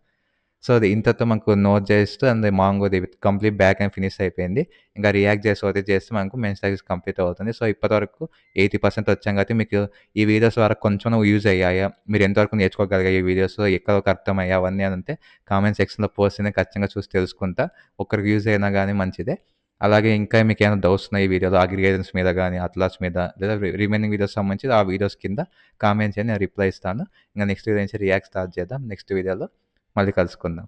సో, అది ఇంతటితో మనకు నోట్ జేస్తూ అండ్ మాంగోది కంప్లీట్ బ్యాక్ ఎండ్ ఫినిష్ అయిపోయింది. ఇంకా రియాక్ట్ జేసి ఒకటి చేస్తే మనకు మెయిన్ స్టాక్ కంప్లీట్ అవుతుంది. సో, ఇప్పటివరకు 80% వచ్చాం కాబట్టి మీకు ఈ వీడియోస్ ద్వారా కొంచెం యూజ్ అయ్యాయా? మీరు ఎంతవరకు నేర్చుకోగలిగారు ఈ వీడియోస్? ఎక్కడ వరకు అర్థమయ్యాయి అవన్నీ అని ఉంటే కామెంట్ సెక్షన్‌లో పోస్ట్ చేయండి. ఖచ్చితంగా చూసి తెలుసుకుంటా. ఒక్కరికి యూజ్ అయినా గానీ మంచిదే. అలాగే ఇంకా మీకేమైనా డౌట్స్ ఉన్నాయి ఈ వీడియోలో అగ్రిగేషన్స్ మీద గానీ, అట్లాస్ మీద లేదా రిమైనింగ్ వీడియోస్ సంబంధించి ఆ వీడియోస్ కింద కామెంట్ చేయండి. నేను రిప్లై ఇస్తాను. ఇంక నెక్స్ట్ వీడియో నుంచి రియాక్ట్ స్టార్ట్ చేద్దాం. నెక్స్ట్ వీడియోలో మళ్ళీ కలుసుకుందాం.